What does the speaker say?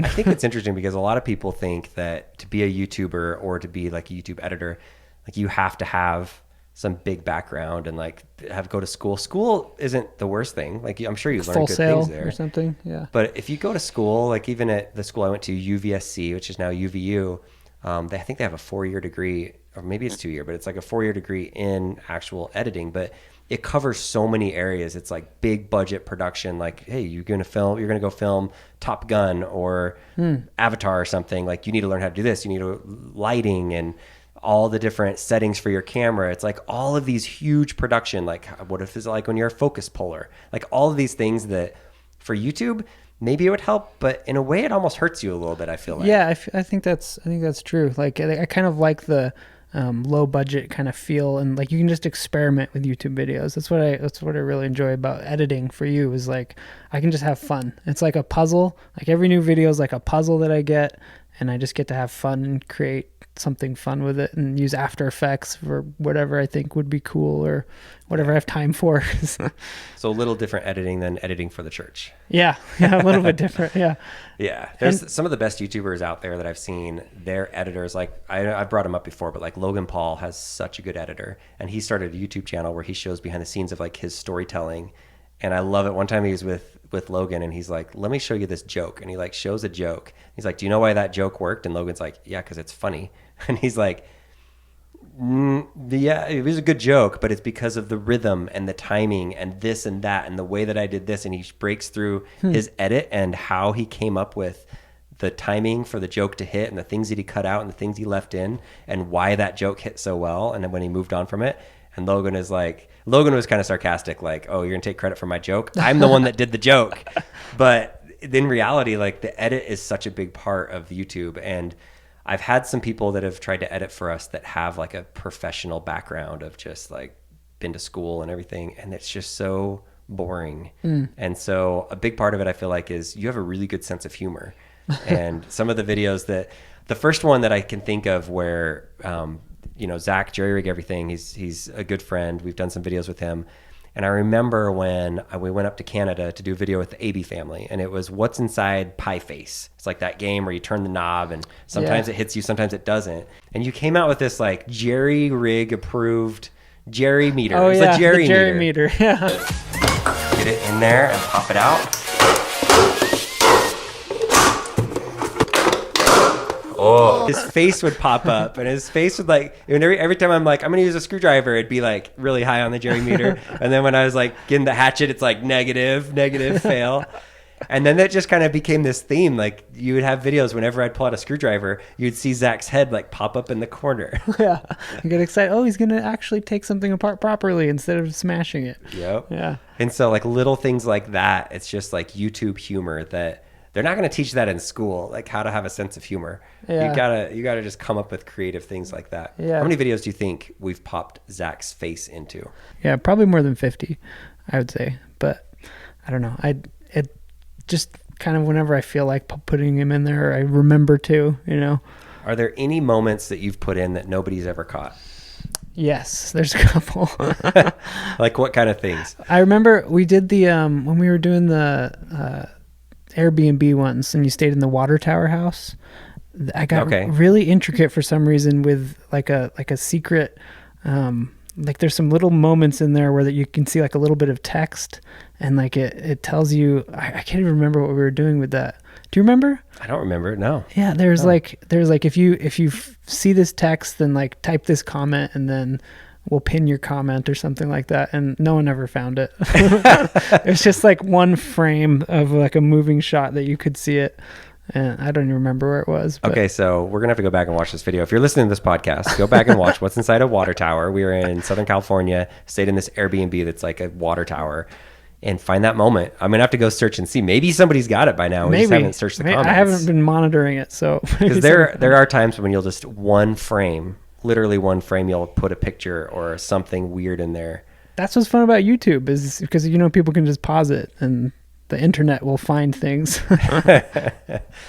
I think it's interesting because a lot of people think that to be a YouTuber or to be like a YouTube editor, like you have to have some big background and like have go to school. School isn't the worst thing. Like I'm sure you learn Full good Sail things there or something. Yeah. But if you go to school, like even at the school I went to, UVSC, which is now UVU, I think they have a 4-year degree, or maybe it's 2-year, but it's like a 4-year degree in actual editing. But it covers so many areas. It's like big budget production. Like, hey, you're going to go film Top Gun or Avatar or something. Like you need to learn how to do this. You need lighting and all the different settings for your camera. It's like all of these huge production. Like what if it's like when you're a focus puller, like all of these things that for YouTube, maybe it would help, but in a way it almost hurts you a little bit. I feel like. Yeah, I think that's true. Like I kind of like the low budget kind of feel, and like you can just experiment with YouTube videos. That's what I really enjoy about editing for you, is like I can just have fun. It's like a puzzle. Like every new video is like a puzzle that I get, and I just get to have fun and create something fun with it and use After Effects for whatever I think would be cool or whatever I have time for. So a little different editing than editing for the church. Yeah, a little bit different. Yeah. Yeah. There's some of the best YouTubers out there that I've seen, their editors, like I've brought him up before, but like Logan Paul has such a good editor, and he started a YouTube channel where he shows behind the scenes of like his storytelling. And I love it. One time he was with Logan and he's like, let me show you this joke. And he like shows a joke. He's like, do you know why that joke worked? And Logan's like, yeah, because it's funny. And he's like, yeah, it was a good joke, but it's because of the rhythm and the timing and this and that and the way that I did this. And he breaks through his edit and how he came up with the timing for the joke to hit and the things that he cut out and the things he left in and why that joke hit so well. And then when he moved on from it, and Logan was kind of sarcastic, like, oh, you're gonna take credit for my joke? I'm the one that did the joke. But in reality, like the edit is such a big part of YouTube. And I've had some people that have tried to edit for us that have like a professional background of just like been to school and everything. And it's just so boring. And so a big part of it, I feel like, is you have a really good sense of humor. And some of the videos the first one that I can think of where, Zach, Jerry Rig Everything, he's a good friend. We've done some videos with him. And I remember when we went up to Canada to do a video with the AB family, and it was what's inside Pie Face. It's like that game where you turn the knob and sometimes it hits you, sometimes it doesn't. And you came out with this like Jerry Rig approved Jerry meter. Oh, it's yeah, a Jerry the Jerry meter. Yeah. Get it in there and pop it out. Oh, his face would pop up, and his face would like, and every time I'm like, I'm going to use a screwdriver, it'd be like really high on the Jerry meter. And then when I was like getting the hatchet, it's like negative, fail. And then that just kind of became this theme. Like you would have videos whenever I'd pull out a screwdriver, you'd see Zach's head like pop up in the corner. Yeah. You get excited. Oh, he's going to actually take something apart properly instead of smashing it. Yep. Yeah. And so like little things like that, it's just like YouTube humor that they're not going to teach that in school, like how to have a sense of humor. Yeah. You gotta just come up with creative things like that. Yeah. How many videos do you think we've popped Zach's face into? Yeah, probably more than 50, I would say. But I don't know. It just kind of whenever I feel like putting him in there, I remember to, Are there any moments that you've put in that nobody's ever caught? Yes, there's a couple. Like what kind of things? I remember we did the when we were doing the Airbnb ones, and you stayed in the water tower house. I got really intricate for some reason with like a secret. Like there's some little moments in there where that you can see like a little bit of text, and like it tells you. I can't even remember what we were doing with that. Do you remember? I don't remember. No. Yeah, there's like if you see this text, then like type this comment, and then we'll pin your comment or something like that. And no one ever found it. It's just like one frame of like a moving shot that you could see it. And I don't even remember where it was. But. Okay, so we're going to have to go back and watch this video. If you're listening to this podcast, go back and watch what's inside a water tower. We were in Southern California, stayed in this Airbnb that's like a water tower, and find that moment. I'm going to have to go search and see. Maybe somebody's got it by now. We just haven't searched the comments. I haven't been monitoring it. So because there are times when you'll just literally one frame, you'll put a picture or something weird in there. That's what's fun about YouTube, is because people can just pause it and the internet will find things.